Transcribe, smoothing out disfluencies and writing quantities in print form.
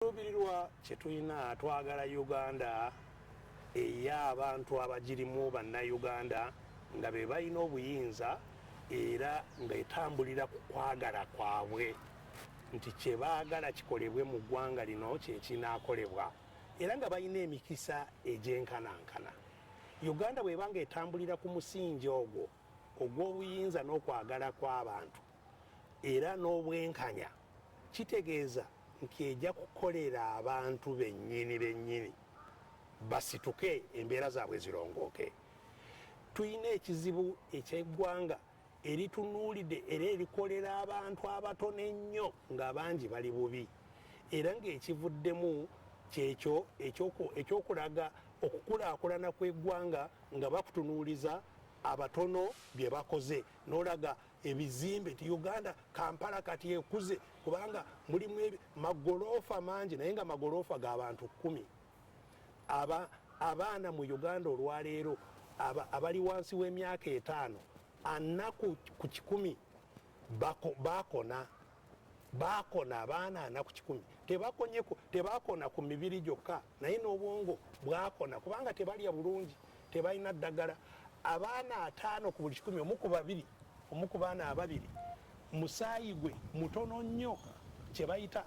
Lubirirwa kyetulina twagala Uganda ey'abantu abagirimu bannayuganda nga be balina obuyinza era nga etambulira ku kwagala kwabwe nti kye baagala kikolebwe mu ggwanga lino kye kinaakolebwa era nga balina emikisa egy'enkanankana. Uganda bw'eba nga etambulira ku musingi ogwo ogw'obuyinza n'okwagala kw'abantu era n'obwenkanya, kitegeeza nti ejja kukolera abantu bennyini basituke embeera zaabwe zirongooke. Tuyina ekizibu eky'eggwanga eritunuulidde era erikolera abantu abatono ennyo nga bangi bali bubi era ng'ekivuddemu kyekyo ekyokulaga okukulaakulana kw'eggwanga nga bakutunuuliza abatono bye bakoze n'olaga ebizimbe nti Uganda Kampala kati ekuze kubanga mulimu magoloofa mangi naye nga magoloofa g'abantu 10. Abaana mu Uganda olwaleero abali wansi w'emyaka 5 ana ku 100 baakona abaana ana ku 100 tebakona ku mibiri gyokka naye n'obwongo bwakona kubanga tebalya bulungi, tebalina ddagala. Abaana 5 ku buli 100 omu ku baana 2 musaayi gwe mutono nnyo kye bayita